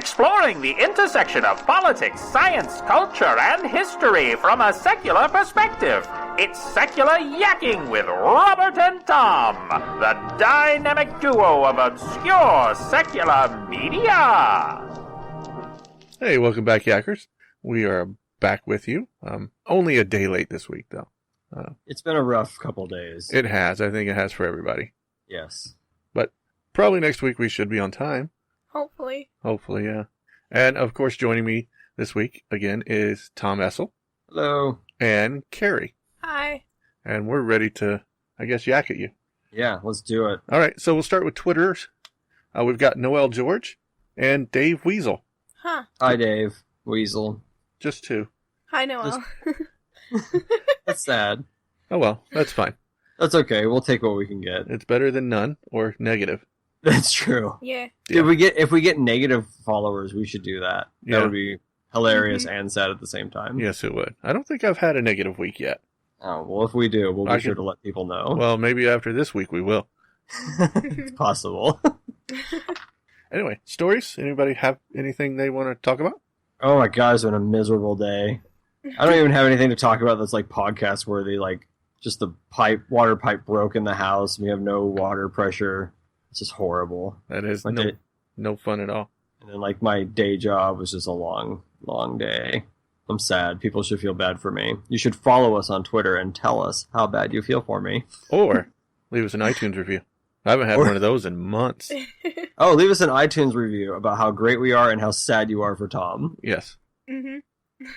Exploring the intersection of politics, science, culture, and history from a secular perspective. It's Secular Yakking with Robert and Tom, the dynamic duo of obscure secular media. Hey, welcome back, Yackers. We are back with you. Only a day late this week, though. It's been a rough couple days. It has. I think it has for everybody. Yes. But probably next week we should be on time. Hopefully, yeah. And, of course, joining me this week, again, is Tom Essel. Hello. And Carrie. Hi. And we're ready to, I guess, yak at you. Yeah, let's do it. All right, so we'll start with Twitters. We've got Noel George and Dave Weasel. Huh. Hi, Dave. Weasel. Just two. Hi, Noel. That's sad. Oh, well, that's fine. That's okay. We'll take what we can get. It's better than none or negative. That's true. Yeah. If we get negative followers, we should do that. Yeah. That would be hilarious and sad at the same time. Yes, it would. I don't think I've had a negative week yet. Oh, well, if we do, we'll be sure to let people know. Well, maybe after this week we will. It's possible. Anyway, stories? Anybody have anything they want to talk about? Oh my god, it's been a miserable day. I don't even have anything to talk about that's like podcast worthy. Like, just the water pipe broke in the house. We have no water pressure. It's just horrible. That is no fun at all. And then, like, my day job was just a long, long day. I'm sad. People should feel bad for me. You should follow us on Twitter and tell us how bad you feel for me. Or leave us an iTunes review. I haven't had one of those in months. Oh, leave us an iTunes review about how great we are and how sad you are for Tom. Yes. Mm-hmm.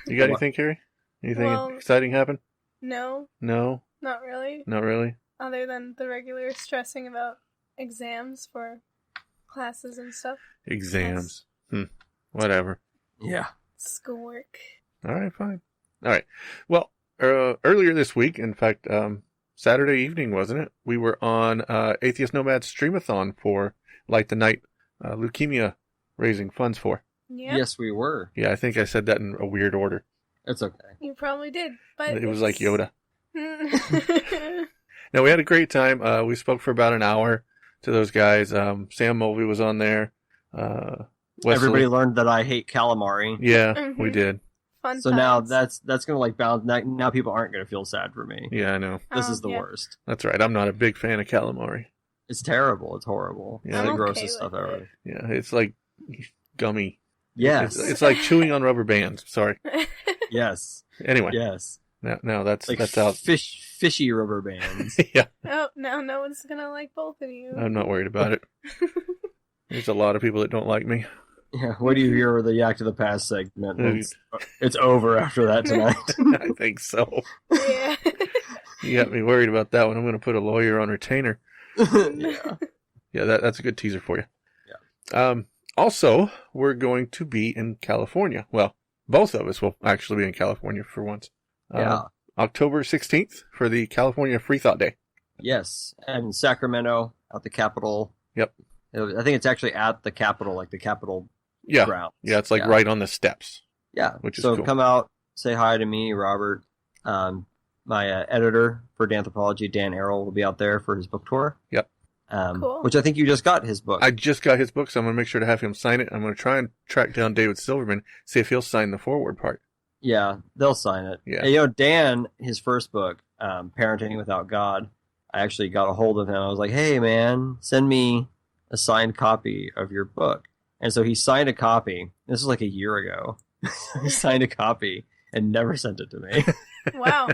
You got anything, Carrie? Anything exciting happen? No. No? Not really. Not really? Other than the regular stressing about exams for classes and stuff. Exams. Whatever. Yeah. Schoolwork. All right, fine. All right. Well, earlier this week, in fact, Saturday evening, wasn't it? We were on Atheist Nomad Streamathon for Light the Night leukemia raising funds for. Yeah. Yes, we were. Yeah, I think I said that in a weird order. It's okay. You probably did, but it was like Yoda. No, we had a great time. We spoke for about an hour to those guys. Sam Mulvey was on there. Everybody learned that I hate calamari. Yeah, we did. Fun so times. now that's gonna like bounce. Now people aren't gonna feel sad for me. Yeah, I know. This is the worst. That's right. I'm not a big fan of calamari. It's terrible. It's horrible. Yeah, it's the grossest stuff ever. Yeah, it's like gummy. Yes, it's like chewing on rubber bands. Sorry. Yes. Anyway. Yes. No, that's like that's out. Fishy rubber bands. Yeah. Oh, now no one's gonna like both of you. I'm not worried about it. There's a lot of people that don't like me. Yeah, what do you hear with the Yak to the Past segment? It's over after that tonight. I think so. Yeah. You got me worried about that one. I'm going to put a lawyer on retainer. Yeah. Yeah, that's a good teaser for you. Yeah. Also, we're going to be in California. Well, both of us will actually be in California for once. Yeah. October 16th for the California Free Thought Day. Yes, and Sacramento at the Capitol. Yep. I think it's actually at the Capitol, like the Capitol grounds. Yeah, it's like right on the steps. Yeah, which is so cool. Come out, say hi to me, Robert. My editor for Danthropology, Dan Errol, will be out there for his book tour. Yep. Cool. Which I think you just got his book. I just got his book, so I'm going to make sure to have him sign it. I'm going to try and track down David Silverman, see if he'll sign the forward part. Yeah, they'll sign it. Yeah. And, Dan, his first book, Parenting Without God, I actually got a hold of him. I was like, hey, man, send me a signed copy of your book. And so he signed a copy. This was like a year ago. He signed a copy and never sent it to me. Wow.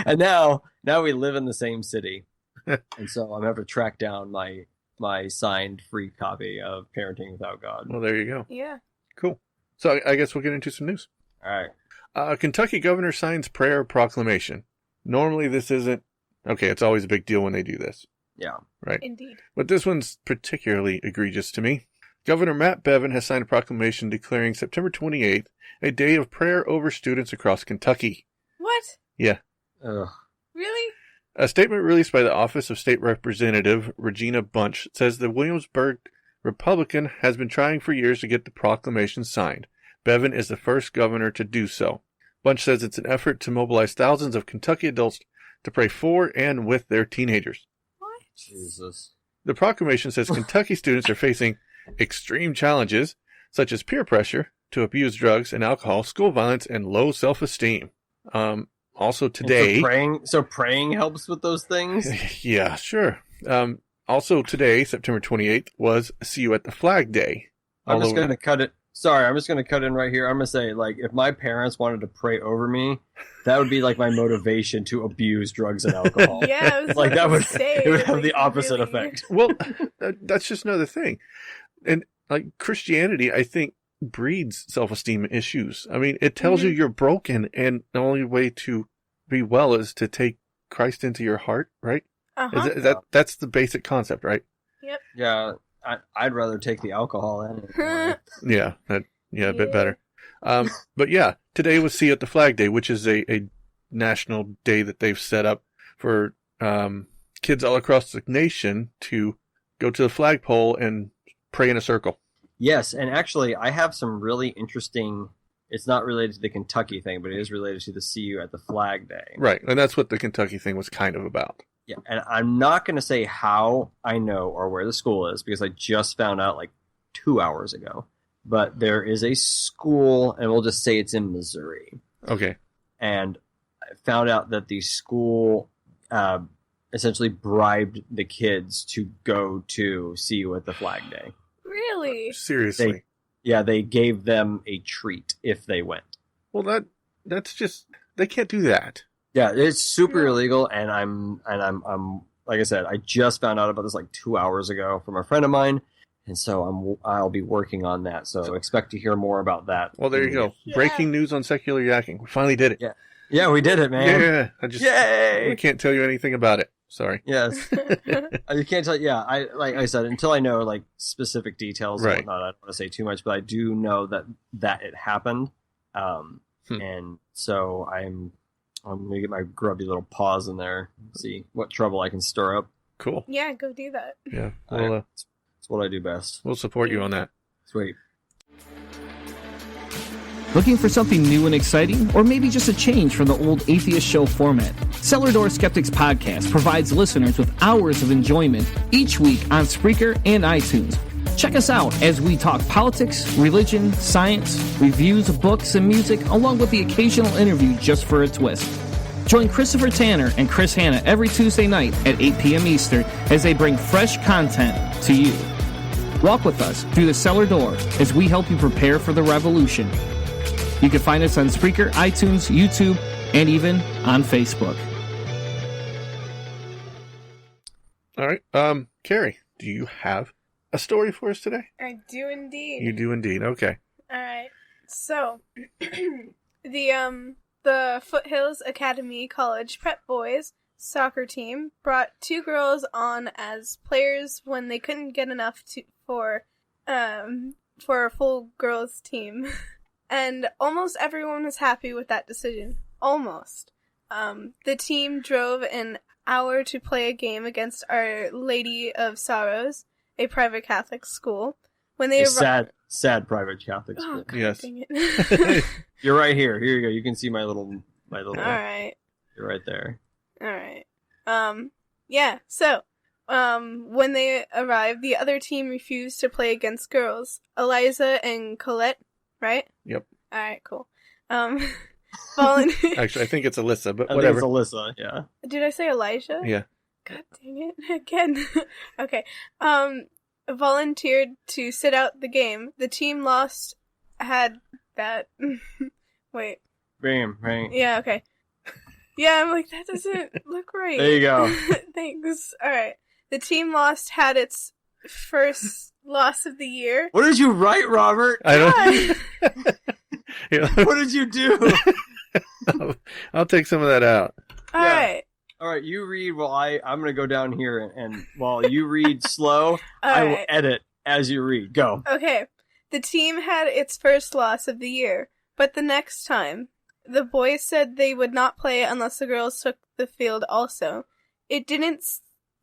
And now we live in the same city. And so I'm going to have to track down my signed free copy of Parenting Without God. Well, there you go. Yeah. Cool. So I guess we'll get into some news. All right. Kentucky governor signs prayer proclamation. Normally this isn't... Okay, it's always a big deal when they do this. Yeah. Right. Indeed. But this one's particularly egregious to me. Governor Matt Bevin has signed a proclamation declaring September 28th a day of prayer over students across Kentucky. What? Yeah. Ugh. Really? A statement released by the Office of State Representative Regina Bunch says the Williamsburg Republican has been trying for years to get the proclamation signed. Bevin is the first governor to do so. Bunch says it's an effort to mobilize thousands of Kentucky adults to pray for and with their teenagers. What? Jesus. The proclamation says Kentucky students are facing extreme challenges, such as peer pressure to abuse drugs and alcohol, school violence, and low self-esteem. Also today... So praying helps with those things? Yeah, sure. Also today, September 28th, was See You at the Flag Day. I'm just going to cut it. Sorry, I'm just going to cut in right here. I'm going to say, like, if my parents wanted to pray over me, that would be, like, my motivation to abuse drugs and alcohol. Yeah, I was like, that would, it would have like, the opposite really... effect. Well, that's just another thing. And, like, Christianity, I think, breeds self-esteem issues. I mean, it tells you you're broken, and the only way to be well is to take Christ into your heart, right? Uh-huh. That's the basic concept, right? Yep. Yeah, I'd rather take the alcohol anyway. Yeah, a bit better. But yeah, today was See You at the Flag Day, which is a national day that they've set up for kids all across the nation to go to the flagpole and pray in a circle. Yes, and actually, I have some really interesting... It's not related to the Kentucky thing, but it is related to the See You at the Flag Day. Right, and that's what the Kentucky thing was kind of about. Yeah, and I'm not going to say how I know or where the school is, because I just found out like 2 hours ago. But there is a school, and we'll just say it's in Missouri. Okay. And I found out that the school essentially bribed the kids to go to See You at the Flag Day. Really? Seriously. They gave them a treat if they went. Well, that's just, they can't do that. Yeah, it's super illegal, and I'm like I said, I just found out about this like 2 hours ago from a friend of mine, and so I'll be working on that. So expect to hear more about that. Well, there you go. Yeah. Breaking news on secular yakking. We finally did it. Yeah, we did it, man. Yeah, Yay! We can't tell you anything about it. Sorry. Yes, you can't tell. Yeah, like I said, until I know like specific details and whatnot, I don't want to say too much, but I do know that it happened, and so I'm going to get my grubby little paws in there and see what trouble I can stir up. Cool. Yeah, go do that. Yeah. It's what I do best. We'll support you on that. Sweet. Looking for something new and exciting? Or maybe just a change from the old Atheist Show format? Cellar Door Skeptics Podcast provides listeners with hours of enjoyment each week on Spreaker and iTunes. Check us out as we talk politics, religion, science, reviews of books and music, along with the occasional interview just for a twist. Join Christopher Tanner and Chris Hanna every Tuesday night at 8 p.m. Eastern as they bring fresh content to you. Walk with us through the cellar door as we help you prepare for the revolution. You can find us on Spreaker, iTunes, YouTube, and even on Facebook. All right. Carrie, do you have a story for us today? I do indeed. You do indeed. Okay. All right. So, the Foothills Academy College Prep Boys soccer team brought two girls on as players when they couldn't get enough for a full girls team. And almost everyone was happy with that decision. Almost. The team drove an hour to play a game against Our Lady of Sorrows, a private Catholic school. When they sad private Catholic school. Oh, God, yes. dang it. You're right here. Here you go. You can see my little. All right. You're right there. All right. Yeah. So, when they arrived, the other team refused to play against girls. Eliza and Colette, right? Yep. All right. Cool. Actually, I think it's Alyssa, but whatever. I think it's Alyssa. Yeah. Did I say Elijah? Yeah. God dang it again. Okay. Volunteered to sit out the game. The team lost. Had that. Wait. Bam. Right. Yeah. Okay. Yeah, I'm like, that doesn't look right. There you go. Thanks. All right. The team lost had its first loss of the year. What did you write, Robert? I don't. What did you do? I'll take some of that out. All right. All right, you read while I'm going to go down here, and while you read slow, I will edit as you read. Go. Okay. The team had its first loss of the year, but the next time, the boys said they would not play unless the girls took the field also. It didn't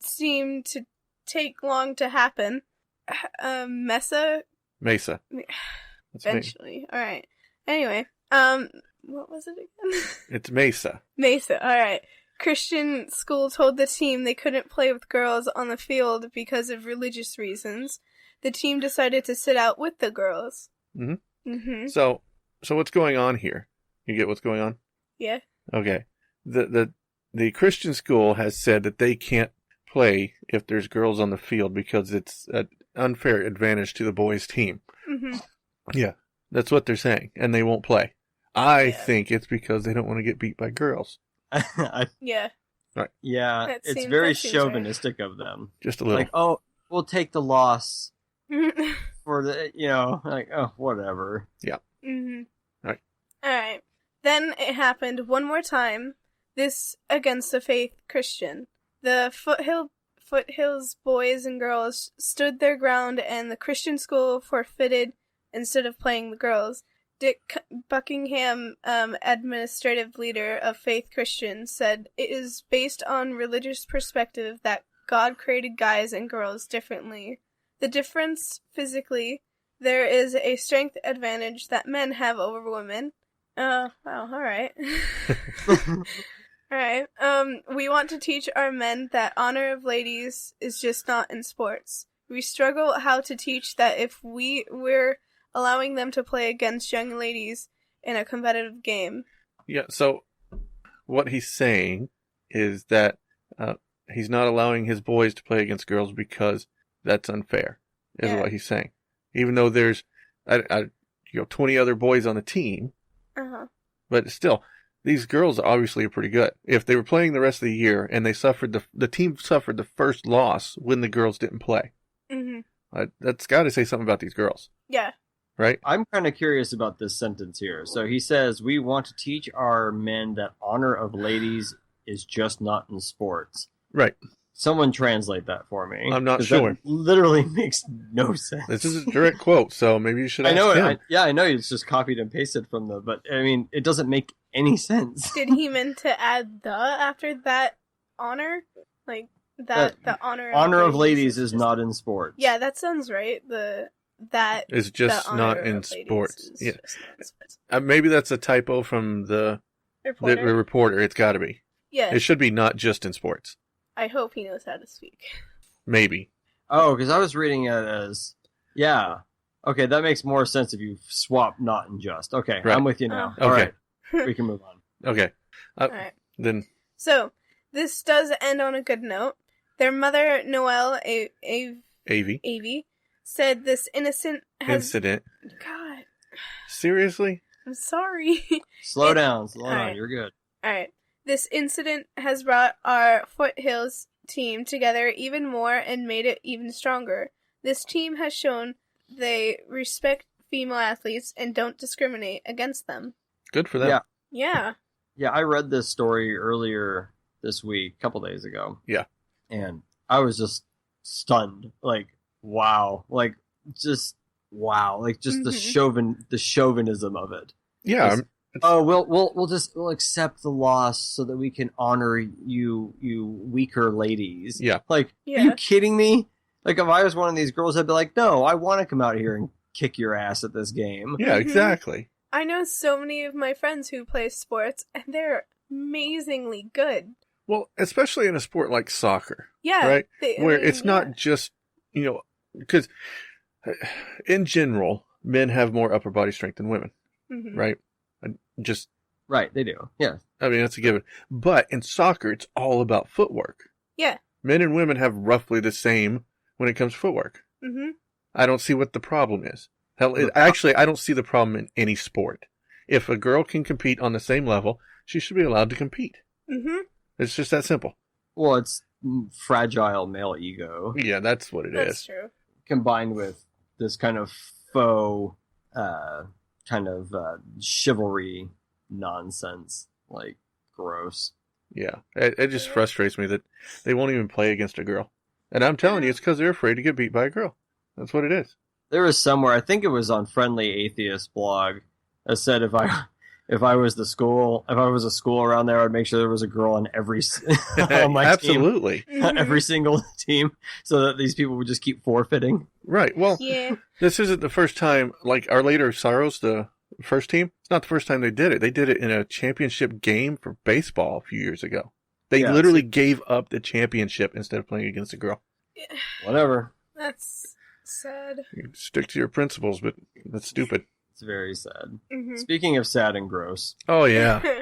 seem to take long to happen. Mesa? That's Eventually. All right. Anyway, what was it again? It's Mesa. Mesa. All right. Christian school told the team they couldn't play with girls on the field because of religious reasons. The team decided to sit out with the girls. Mm-hmm. So what's going on here? You get what's going on? Yeah. Okay. The Christian school has said that they can't play if there's girls on the field because it's an unfair advantage to the boys' team. Mm-hmm. Yeah, that's what they're saying, and they won't play. I think it's because they don't want to get beat by girls. Yeah. Right. Yeah, That it's seems- very that seems chauvinistic of them. Just a little. Like, oh, we'll take the loss Mm-hmm. for the, like, oh, whatever. Mm-hmm. Right. All right. Then it happened one more time. This against the faith Christian. The Foothills boys and girls stood their ground, and the Christian school forfeited instead of playing the girls. Dick Buckingham, administrative leader of Faith Christian, said it is based on religious perspective that God created guys and girls differently. The difference physically, there is a strength advantage that men have over women. Wow, alright. Alright, we want to teach our men that honor of ladies is just not in sports. We struggle how to teach that if we're allowing them to play against young ladies in a competitive game. Yeah, so what he's saying is that he's not allowing his boys to play against girls because that's unfair, is Yeah. what he's saying. Even though there's 20 other boys on the team, Uh-huh. but still, these girls obviously are pretty good. If they were playing the rest of the year and they suffered the team suffered the first loss when the girls didn't play, Mm-hmm. that's got to say something about these girls, Yeah. right? I'm kind of curious about this sentence here. So he says, we want to teach our men that honor of ladies is just not in sports. Right. Someone translate that for me. I'm not 'cause sure. That literally makes no sense. This is a direct quote, so maybe you should ask I know him. it. I know it's just copied and pasted from but I mean, it doesn't make any sense. Did he meant to add the after that honor? Like that the honor of ladies is just- not in sports. Yeah, that sounds right. That It's the just honor not of in ladies sports. is Yeah. just not in sports. Maybe that's a typo from the Reporter? reporter. It's got to be. Yeah, It should be not just in sports. I hope he knows how to speak. Maybe. Oh, because I was reading it as, yeah. Okay, that makes more sense if you swap not and just. Okay, Right. I'm with you now. Oh. All Okay. right, we can move on. Okay. Alright. Then So, this does end on a good note. Their mother, Noelle AV said this innocent has... incident. God, Seriously? I'm sorry. Slow down, All right. You're good. Alright. This incident has brought our Foothills team together even more and made it even stronger. This team has shown they respect female athletes and don't discriminate against them. Good for them. Yeah. Yeah. Yeah, I read this story earlier this week, a couple days ago. Yeah. And I was just stunned. Like, wow. Like, just wow. Like, just the chauvinism of it. Yeah. It's- Oh, we'll accept the loss so that we can honor you weaker ladies. Yeah. Like, Yeah. are you kidding me? Like, if I was one of these girls, I'd be like, no, I want to come out here and kick your ass at this game. Yeah, Mhm. exactly. I know so many of my friends who play sports, and they're amazingly good. Well, especially in a sport like soccer, Yeah. right? I Where mean, it's not just, because in general, men have more upper body strength than women, Mhm. right? Just, Right, they do. Yeah. I mean, that's a given. But in soccer, it's all about footwork. Yeah. Men and women have roughly the same when it comes to footwork. Mhm. I don't see what the problem is. Hell, actually, I don't see the problem in any sport. If a girl can compete on the same level, she should be allowed to compete. Mhm. It's just that simple. Well, it's fragile male ego Yeah, that's what it That's is. true. combined with this kind of faux, chivalry nonsense. Like, gross. Yeah, it just frustrates me that they won't even play against a girl. And I'm telling you, it's because they're afraid to get beat by a girl. That's what it is. There was somewhere, I think it was on Friendly Atheist blog, that said if I was a school around there, I'd make sure there was a girl on every on my team, Absolutely. Mhm. every single team, so that these people would just keep forfeiting. Right. Well, Yeah. this isn't the first time, like Our Lady of Sorrows, the first team, it's not the first time they did it. They did it in a championship game for baseball a few years ago. They Yeah, literally gave up the championship instead of playing against a girl. Whatever. That's Sad. You stick to your principles, but that's stupid. It's very sad. Mm-hmm. Speaking of sad and gross. Oh, yeah.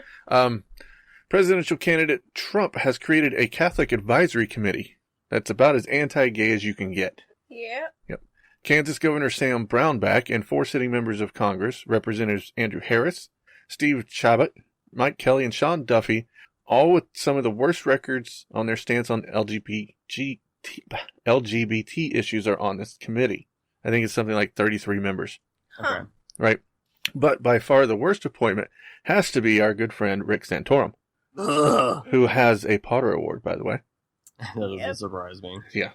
Presidential candidate Trump has created a Catholic advisory committee that's about as anti-gay as you can get. Yeah. Yep. Kansas Governor Sam Brownback and 4 sitting members of Congress, Representatives Andrew Harris, Steve Chabot, Mike Kelly, and Sean Duffy, all with some of the worst records on their stance on LGBT issues, are on this committee. I think it's something like 33 members. Okay. Right. But by far the worst appointment has to be our good friend Rick Santorum, who has a Potter Award, by the way. That doesn't surprise me. Yeah.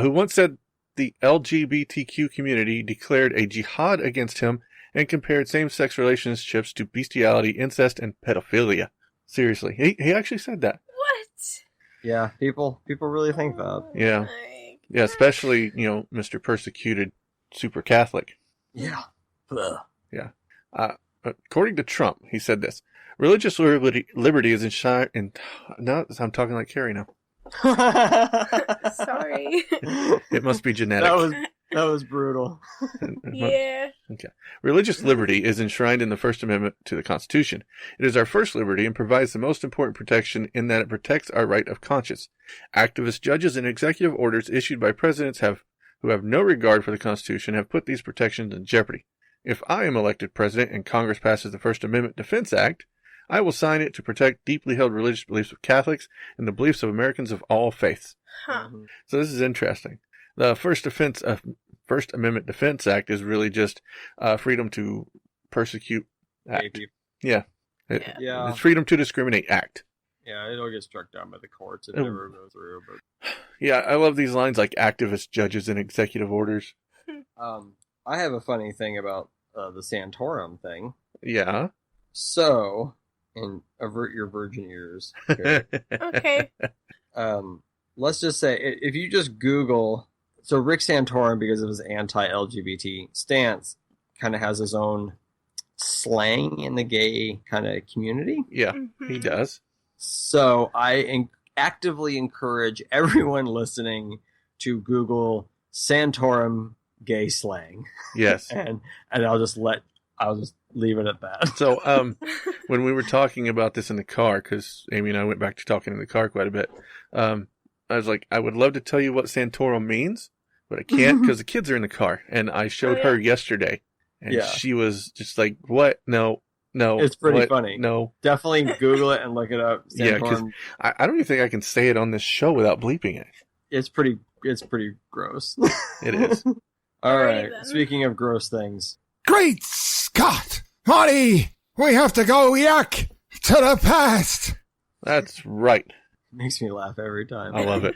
Who once said the LGBTQ community declared a jihad against him and compared same-sex relationships to bestiality, incest, and pedophilia. Seriously. He actually said that. What? Yeah, people really think that. Yeah. Yeah, especially, Mr. Persecuted Super Catholic. Yeah. Yeah. According to Trump, he said this: religious liberty is enshrined. No, I'm talking like Carrie now. Sorry. It must be genetic. That was brutal. Yeah. Okay. Religious liberty is enshrined in the First Amendment to the Constitution. It is our first liberty and provides the most important protection in that it protects our right of conscience. Activist judges and executive orders issued by presidents who have no regard for the Constitution have put these protections in jeopardy. If I am elected president and Congress passes the First Amendment Defense Act, I will sign it to protect deeply held religious beliefs of Catholics and the beliefs of Americans of all faiths. Huh. So this is interesting. The First Amendment Defense Act is really just Freedom to Persecute Act. Yeah. It's Freedom to Discriminate Act. Yeah, it'll get struck down by the courts if it ever goes through. But yeah, I love these lines like activist judges and executive orders. I have a funny thing about the Santorum thing. Yeah. So, and avert your virgin ears. Okay. Let's just say, if you just Google, so Rick Santorum, because of his anti-LGBT stance, kind of has his own slang in the gay kind of community. Yeah, he does. So I actively encourage everyone listening to Google Santorum gay slang. Yes. and I'll just leave it at that. So, when we were talking about this in the car, because Amy and I went back to talking in the car quite a bit, I was like, I would love to tell you what Santorum means, but I can't because the kids are in the car. And I showed her yesterday, and she was just like, what? No. It's pretty funny. No. Definitely Google it and look it up. Santorum. Yeah, because I don't even think I can say it on this show without bleeping it. It's pretty gross. It is. All right. Speaking of gross things. Great Scott! Marty, we have to go yak to the past. That's right. Makes me laugh every time. I love it.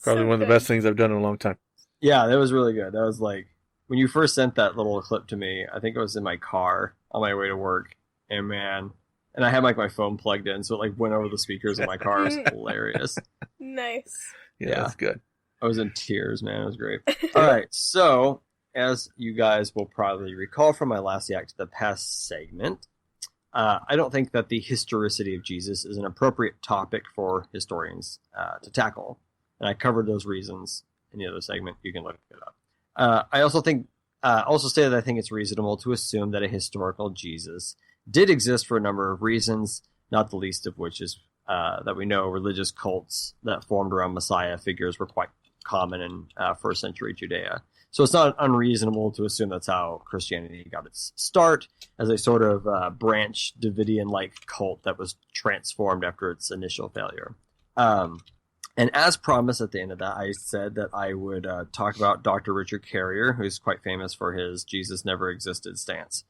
Probably one of the best things I've done in a long time. Yeah, that was really good. That was like, when you first sent that little clip to me, I think it was in my car on my way to work. And man, and I had like my phone plugged in, so it like went over the speakers in my car. It was hilarious. Nice. Yeah, that's good. I was in tears, man. It was great. All right, so as you guys will probably recall from my last Yak to the Past segment, I don't think that the historicity of Jesus is an appropriate topic for historians to tackle. And I covered those reasons in the other segment. You can look it up. I also think, also stated that I think it's reasonable to assume that a historical Jesus did exist for a number of reasons, not the least of which is that we know religious cults that formed around Messiah figures were quite common in first century Judea. So it's not unreasonable to assume that's how Christianity got its start, as a sort of branch Davidian-like cult that was transformed after its initial failure. And as promised at the end of that, I said that I would talk about Dr. Richard Carrier, who's quite famous for his Jesus never existed stance.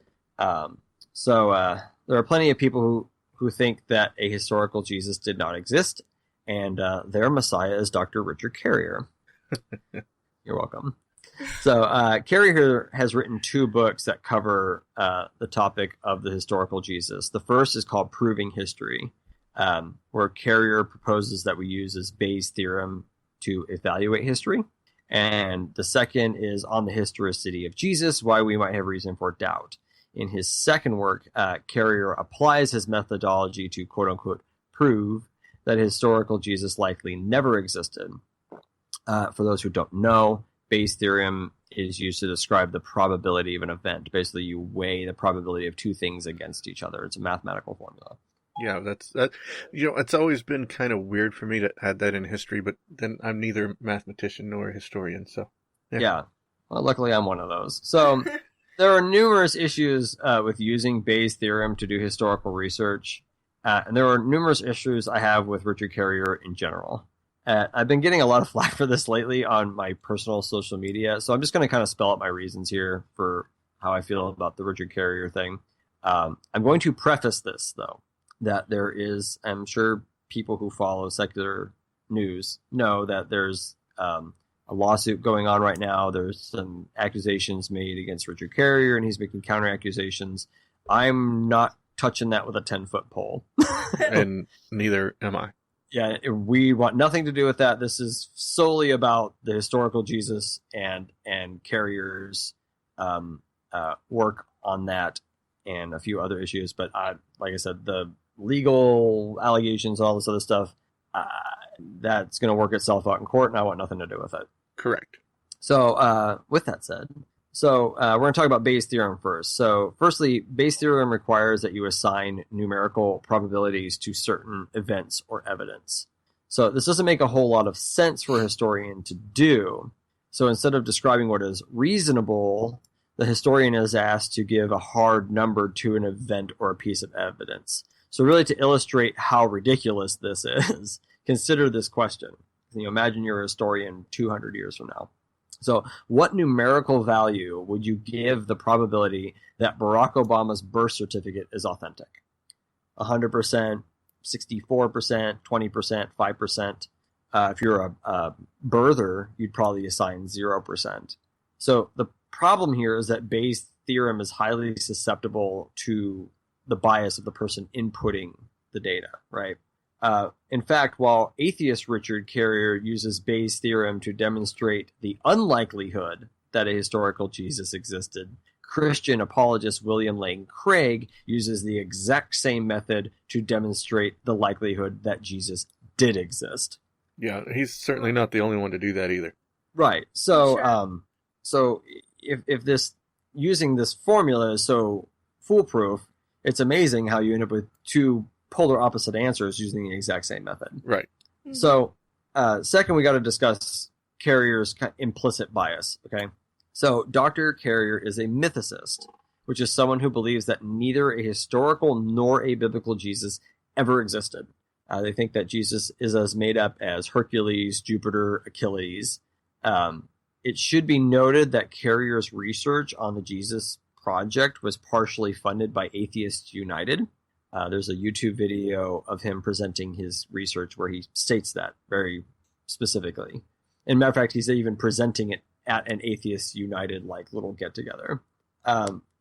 So there are plenty of people who think that a historical Jesus did not exist, and their Messiah is Dr. Richard Carrier. You're welcome. So Carrier has written 2 books that cover the topic of the historical Jesus. The first is called Proving History, where Carrier proposes that we use his Bayes' theorem to evaluate history. And the second is On the Historicity of Jesus, Why We Might Have Reason for Doubt. In his second work, Carrier applies his methodology to quote-unquote prove that historical Jesus likely never existed. For those who don't know, Bayes' theorem is used to describe the probability of an event. Basically, you weigh the probability of two things against each other. It's a mathematical formula. Yeah, that. It's always been kind of weird for me to add that in history, but then I'm neither a mathematician nor a historian, so. Yeah. Well, luckily I'm one of those. So there are numerous issues with using Bayes' theorem to do historical research, and there are numerous issues I have with Richard Carrier in general. I've been getting a lot of flack for this lately on my personal social media, so I'm just going to kind of spell out my reasons here for how I feel about the Richard Carrier thing. I'm going to preface this, though, that there is, I'm sure people who follow secular news know that there's a lawsuit going on right now. There's some accusations made against Richard Carrier, and he's making counter accusations. I'm not touching that with a 10-foot pole. And neither am I. Yeah, we want nothing to do with that. This is solely about the historical Jesus and Carrier's work on that and a few other issues. But like I said, the legal allegations, all this other stuff, that's going to work itself out in court, and I want nothing to do with it. Correct. So with that said, we're going to talk about Bayes' theorem first. So firstly, Bayes' theorem requires that you assign numerical probabilities to certain events or evidence. So this doesn't make a whole lot of sense for a historian to do. So instead of describing what is reasonable, the historian is asked to give a hard number to an event or a piece of evidence. So really, to illustrate how ridiculous this is, consider this question. Imagine you're a historian 200 years from now. So what numerical value would you give the probability that Barack Obama's birth certificate is authentic? 100%, 64%, 20%, 5%. If you're a birther, you'd probably assign 0%. So the problem here is that Bayes' theorem is highly susceptible to the bias of the person inputting the data, right? In fact, while atheist Richard Carrier uses Bayes' theorem to demonstrate the unlikelihood that a historical Jesus existed, Christian apologist William Lane Craig uses the exact same method to demonstrate the likelihood that Jesus did exist. Yeah, he's certainly not the only one to do that either. Right. So, Sure. So if this using this formula is so foolproof, it's amazing how you end up with two polar opposite answers using the exact same method. Right. Mhm. So, second, we got to discuss Carrier's implicit bias. Okay. So, Dr. Carrier is a mythicist, which is someone who believes that neither a historical nor a biblical Jesus ever existed. They think that Jesus is as made up as Hercules, Jupiter, Achilles. It should be noted that Carrier's research on the Jesus Project was partially funded by Atheists United. There's a YouTube video of him presenting his research where he states that very specifically. And matter of fact, he's even presenting it at an Atheists United little get together.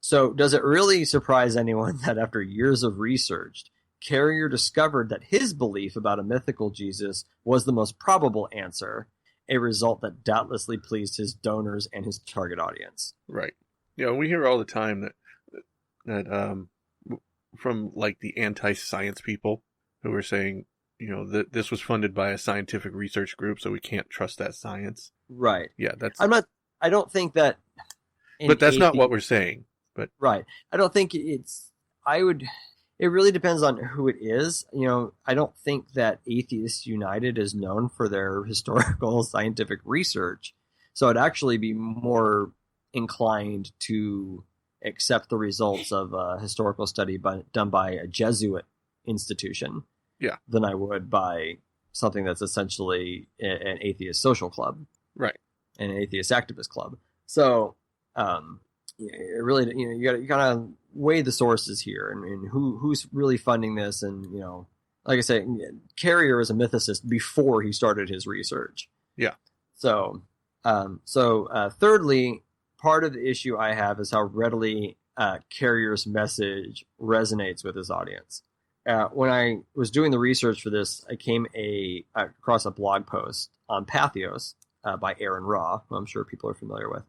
So does it really surprise anyone that after years of research, Carrier discovered that his belief about a mythical Jesus was the most probable answer, a result that doubtlessly pleased his donors and his target audience? Right. We hear all the time that from the anti-science people who are saying, that this was funded by a scientific research group, so we can't trust that science. Right. Yeah, that's. I don't think that. But that's not what we're saying. But right. I don't think it's. It really depends on who it is. I don't think that Atheists United is known for their historical scientific research, so I'd actually be more inclined to accept the results of a historical study done by a Jesuit institution than I would by something that's essentially an atheist social club. Right. An atheist activist club. So, it really, you gotta weigh the sources here and who's really funding this. And, like I say, Carrier is a mythicist before he started his research. Yeah. So, thirdly, part of the issue I have is how readily Carrier's message resonates with his audience. When I was doing the research for this, I came across a blog post on Patheos by Aaron Raw, who I'm sure people are familiar with,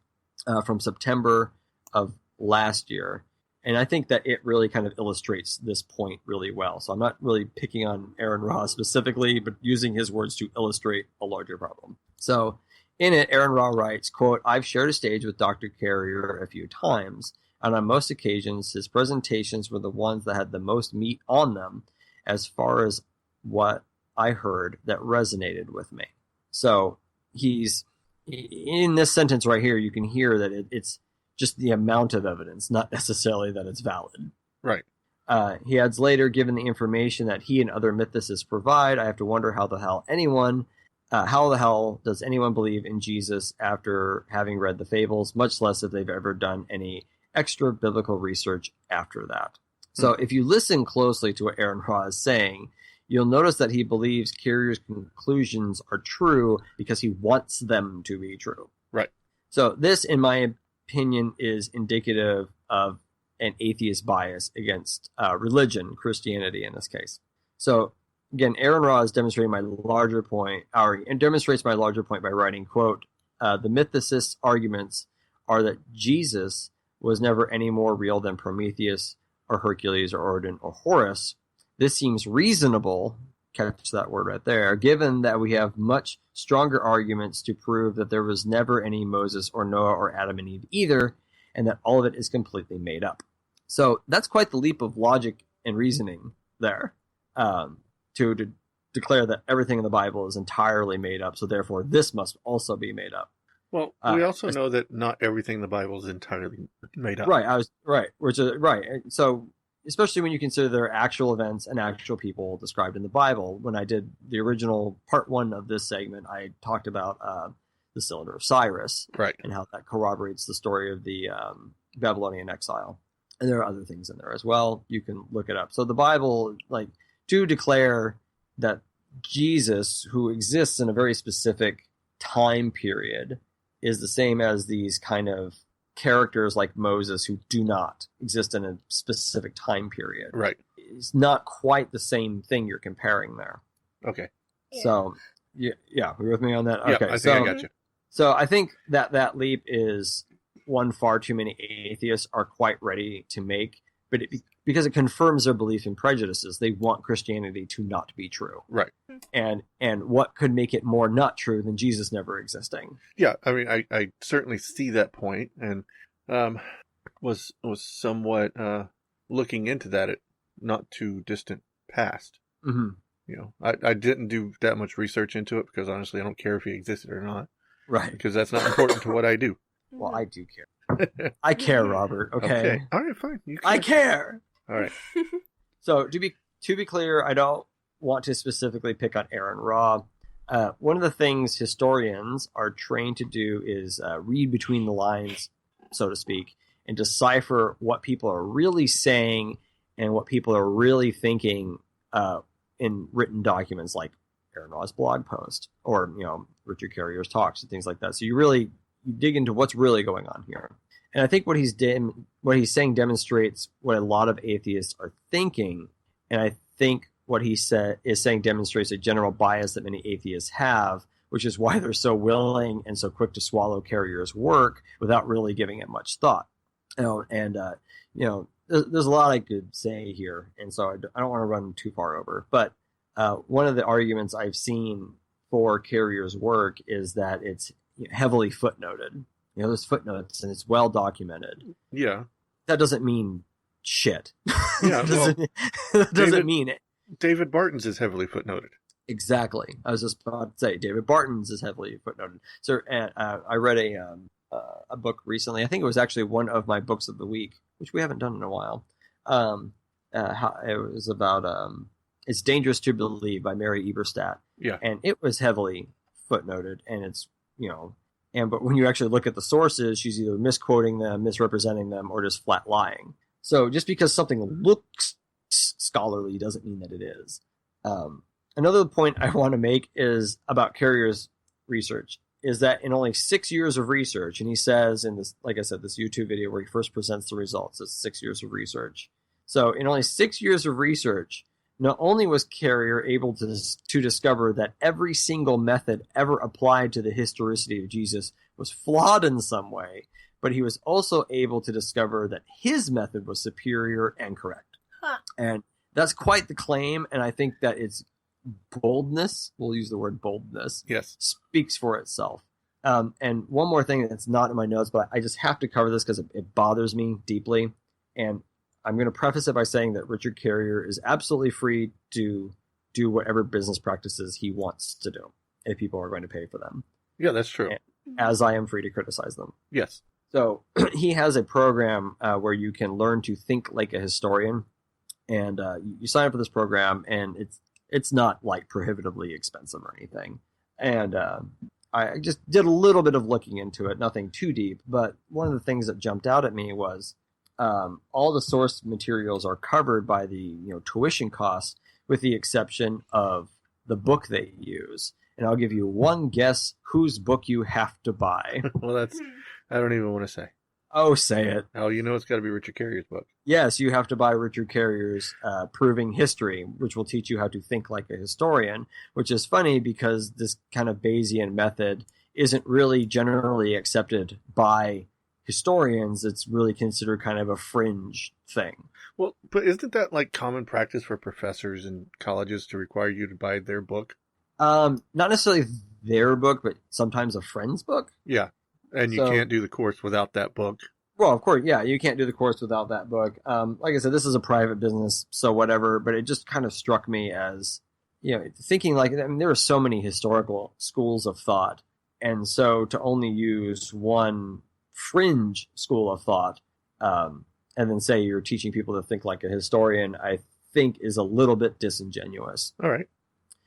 from September of last year. And I think that it really kind of illustrates this point really well. So I'm not really picking on Aaron Raw specifically, but using his words to illustrate a larger problem. So In it, Aaron Ra writes, quote, "I've shared a stage with Dr. Carrier a few times, and on most occasions his presentations were the ones that had the most meat on them as far as what I heard that resonated with me." So he's, in this sentence right here, you can hear that it's just the amount of evidence, not necessarily that it's valid. Right. He adds later, "Given the information that he and other mythicists provide, I have to wonder how the hell does anyone believe in Jesus after having read the fables, much less if they've ever done any extra biblical research after that." So if you listen closely to what Aaron Ra is saying, you'll notice that he believes Carrier's conclusions are true because he wants them to be true. Right. So this, in my opinion, is indicative of an atheist bias against religion, Christianity in this case. So again, Aaron Ra is demonstrating my larger point, and demonstrates my larger point by writing, quote, "The mythicists' arguments are that Jesus was never any more real than Prometheus or Hercules or Odin or Horus. This seems reasonable," catch that word right there, "given that we have much stronger arguments to prove that there was never any Moses or Noah or Adam and Eve either, and that all of it is completely made up." So that's quite the leap of logic and reasoning there, to declare that everything in the Bible is entirely made up, so therefore this must also be made up. Well, we also know that not everything in the Bible is entirely made up. Right. Which is right. So especially when you consider there are actual events and actual people described in the Bible. When I did the original part 1 of this segment, I talked about the Cylinder of Cyrus, right, and how that corroborates the story of the Babylonian exile. And there are other things in there as well. You can look it up. So the Bible, like, to declare that Jesus, who exists in a very specific time period, is the same as these kind of characters like Moses who do not exist in a specific time period. Right. It's not quite the same thing you're comparing there. Okay. So, yeah, are you with me on that? Yeah, okay, I think I got you. So I think that leap is one far too many atheists are quite ready to make, but because it confirms their belief in prejudices. They want Christianity to not be true. Right. And what could make it more not true than Jesus never existing? Yeah, I mean, I certainly see that point, and was somewhat looking into that at not too distant past. Mm-hmm. You know, I didn't do that much research into it because honestly, I don't care if he existed or not. Right. Because that's not important to what I do. Well, I do care. I care, Robert. Okay. All right, fine. You care. I care. All right. So to be clear, I don't want to specifically pick on Aaron Ra. One of the things historians are trained to do is read between the lines, so to speak, and decipher what people are really saying and what people are really thinking in written documents like Aaron Ra's blog post or, Richard Carrier's talks and things like that. So you dig into what's really going on here. And I think what he's saying demonstrates what a lot of atheists are thinking. And I think what he is saying demonstrates a general bias that many atheists have, which is why they're so willing and so quick to swallow Carrier's work without really giving it much thought. There's a lot I could say here, and so I don't want to run too far over. But one of the arguments I've seen for Carrier's work is that it's heavily footnoted. There's footnotes and it's well documented. Yeah. That doesn't mean shit. Yeah. That doesn't mean it. David Barton's is heavily footnoted. Exactly. I was just about to say David Barton's is heavily footnoted. So I read a book recently. I think it was actually one of my books of the week, which we haven't done in a while. It was about It's Dangerous to Believe by Mary Eberstadt. Yeah. And it was heavily footnoted, and it's, but when you actually look at the sources, she's either misquoting them, misrepresenting them, or just flat lying. So just because something looks scholarly doesn't mean that it is. Another point I want to make is about Carrier's research, is that in only 6 years of research, and he says in this, like I said, this YouTube video where he first presents the results, it's 6 years of research. So in only 6 years of research, not only was Carrier able to discover that every single method ever applied to the historicity of Jesus was flawed in some way, but he was also able to discover that his method was superior and correct. Huh. And that's quite the claim, and I think that its boldness, we'll use the word boldness, yes, speaks for itself. And one more thing that's not in my notes, but I just have to cover this because it bothers me deeply. And I'm going to preface it by saying that Richard Carrier is absolutely free to do whatever business practices he wants to do if people are going to pay for them. Yeah, that's true. As I am free to criticize them. Yes. So he has a program where you can learn to think like a historian. And you sign up for this program, and it's not like prohibitively expensive or anything. And I just did a little bit of looking into it, nothing too deep. But one of the things that jumped out at me was all the source materials are covered by the tuition costs, with the exception of the book they use. And I'll give you one guess whose book you have to buy. Well, I don't even want to say. Oh, say it. Oh, it's got to be Richard Carrier's book. Yes, you have to buy Richard Carrier's Proving History, which will teach you how to think like a historian, which is funny because this kind of Bayesian method isn't really generally accepted by historians. It's really considered kind of a fringe thing. Well, but isn't that like common practice for professors in colleges to require you to buy their book? Not necessarily their book, but sometimes a friend's book. Yeah. And you can't do the course without that book. Well, of course, yeah, you can't do the course without that book. Like I said, this is a private business, so whatever, but it just kind of struck me as, thinking like, there are so many historical schools of thought. And so to only use one fringe school of thought, and then say you're teaching people to think like a historian, I think is a little bit disingenuous. All right.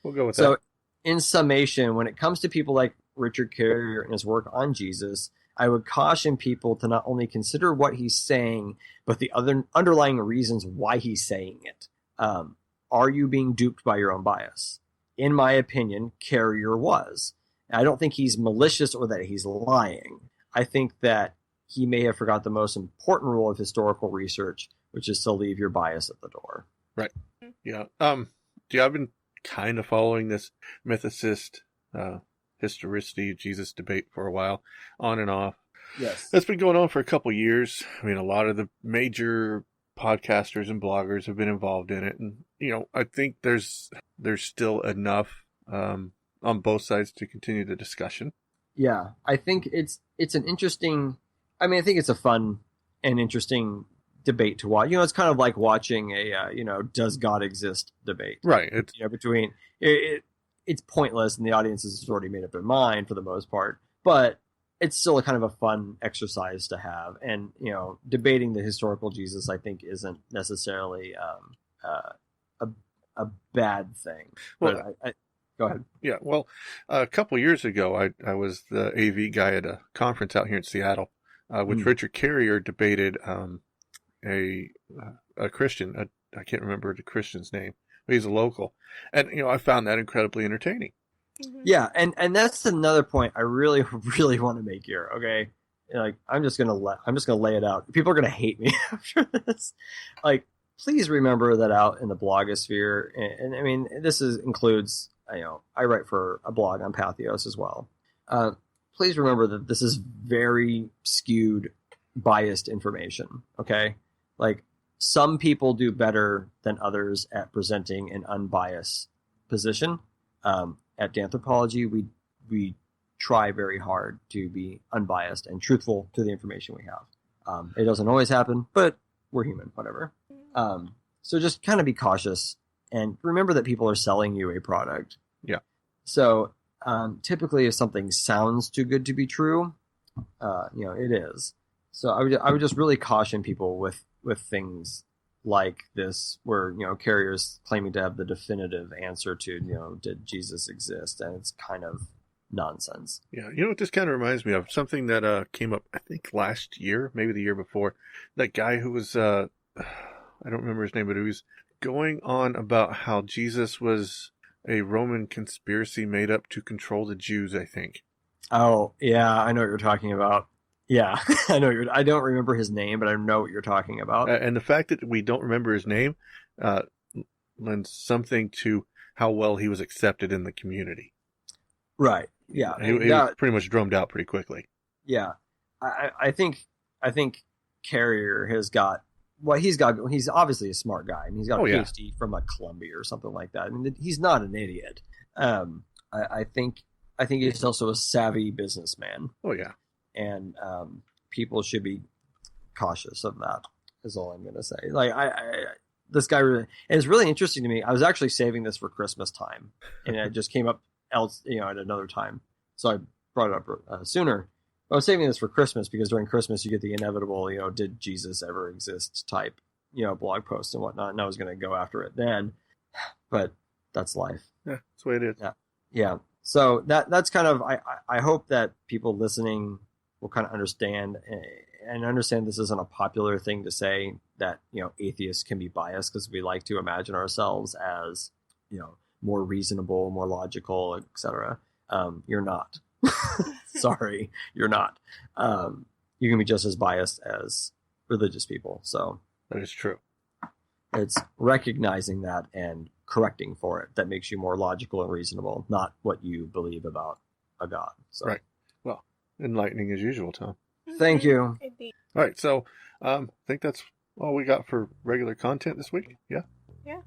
We'll go with that. So in summation, when it comes to people like Richard Carrier and his work on Jesus, I would caution people to not only consider what he's saying, but the other underlying reasons why he's saying it. Are you being duped by your own bias? In my opinion, Carrier was. I don't think he's malicious or that he's lying. I think that he may have forgot the most important rule of historical research, which is to leave your bias at the door. Right. Yeah. I've been kind of following this mythicist, historicity Jesus debate for a while, on and off. Yes. That's been going on for a couple years. I mean, a lot of the major podcasters and bloggers have been involved in it. And, I think there's still enough on both sides to continue the discussion. Yeah. I think it's an interesting, I think it's a fun and interesting debate to watch. It's kind of like watching a, does God exist debate. Right. It's, between it's pointless and the audience has already made up their mind for the most part, but it's still a kind of a fun exercise to have. And, debating the historical Jesus, I think, isn't necessarily a bad thing. Well, but go ahead. Yeah. Well, a couple years ago, I was the AV guy at a conference out here in Seattle, which Richard Carrier debated a Christian. I can't remember the Christian's name. He's a local. And, I found that incredibly entertaining. Mm-hmm. Yeah. And that's another point I really, really want to make here. Okay. Like, I'm just going to lay it out. People are going to hate me after this. Like, please remember that out in the blogosphere. And this includes, I write for a blog on Patheos as well. Please remember that this is very skewed, biased information. Okay. Like, some people do better than others at presenting an unbiased position. At Danthropology, we try very hard to be unbiased and truthful to the information we have. It doesn't always happen, but we're human, whatever. So just kind of be cautious and remember that people are selling you a product. Yeah. So typically if something sounds too good to be true, it is. So I would just really caution people with things like this, where Carrier's claiming to have the definitive answer to did Jesus exist, and it's kind of nonsense. Yeah, what this kind of reminds me of? Something that came up, I think last year, maybe the year before. That guy who was I don't remember his name, but he was going on about how Jesus was a Roman conspiracy made up to control the Jews, I think. Oh yeah, I know what you're talking about. Yeah, I don't remember his name, but I know what you're talking about. And the fact that we don't remember his name lends something to how well he was accepted in the community. Right. Yeah. He was pretty much drummed out pretty quickly. Yeah. I think Carrier has got what he's got. He's obviously a smart guy. He's got a PhD from Columbia or something like that. He's not an idiot. I think I think he's also a savvy businessman, Oh yeah. and people should be cautious of that. Is all I'm going to say. Like this guy really, and it's really interesting to me. I was actually saving this for Christmas time, and it just came up else, at another time. So I brought it up sooner. I was saving this for Christmas because during Christmas you get the inevitable, did Jesus ever exist type, blog posts and whatnot. And I was going to go after it then, but that's life. Yeah, that's the way it is. Yeah. So that's kind of, I hope that people listening will kind of understand and understand this isn't a popular thing to say, that, atheists can be biased because we like to imagine ourselves as, more reasonable, more logical, etc. You're not. Sorry, you're not. You can be just as biased as religious people. So That is true. it's recognizing that and correcting for it that makes you more logical and reasonable, not what you believe about a god. So. Right. Well, enlightening as usual, Tom. Thank you. Indeed. All right, so I think that's all we got for regular content this week. Yeah. Yeah.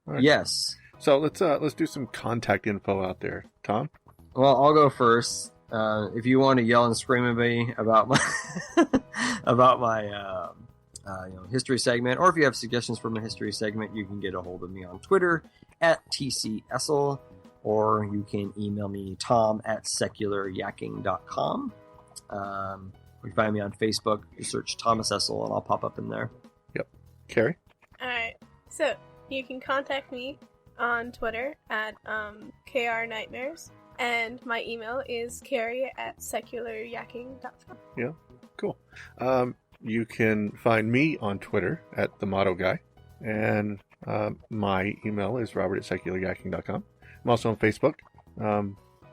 All right. Yes. So let's do some contact info out there, Tom. Well, I'll go first. If you want to yell and scream at me about my history segment, or if you have suggestions for my history segment, you can get a hold of me on Twitter at TCEssel, or you can email me tom@secularyacking.com. You can find me on Facebook. You search Thomas Essel, and I'll pop up in there. Carrie? Alright, so you can contact me on Twitter at KRNightmares, and my email is carrie@secularyacking.com. Cool. You can find me on Twitter at the Motto Guy, and my email is robert@secularyacking.com. I'm also on Facebook.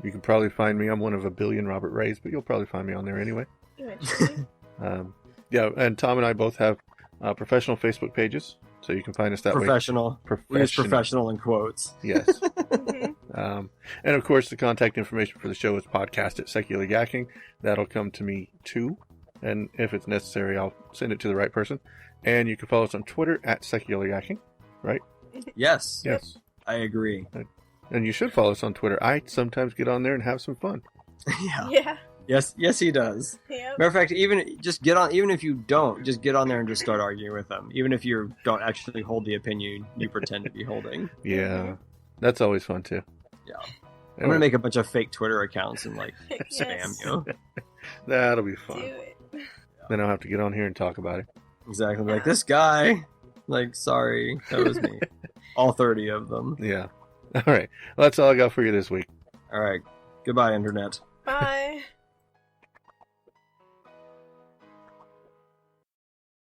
You can probably find me. I'm one of a billion Robert Rays, but you'll probably find me on there anyway. Eventually. Yeah, and Tom and I both have professional Facebook pages, so you can find us that Professional. way. We use professional in quotes. Yes. Mhm. And of course, the contact information for the show is podcast@secularlyacking. That'll come to me too. And if it's necessary, I'll send it to the right person. And you can follow us on Twitter @secularlyacking, right? Yes. Yes. I agree. And you should follow us on Twitter. I sometimes get on there and have some fun. Yeah. Yeah. Yes, he does. Yep. Matter of fact, even if you don't, just get on there and just start arguing with them. Even if you don't actually hold the opinion you pretend to be holding. Yeah. That's always fun too. Yeah. I'm gonna make a bunch of fake Twitter accounts and spam Yes. you. That'll be Do fun. it. Then I'll have to get on here and talk about it. Exactly. Like this guy. Sorry, that was me. All 30 of them. Yeah. All right. Well, that's all I got for you this week. All right. Goodbye, Internet. Bye.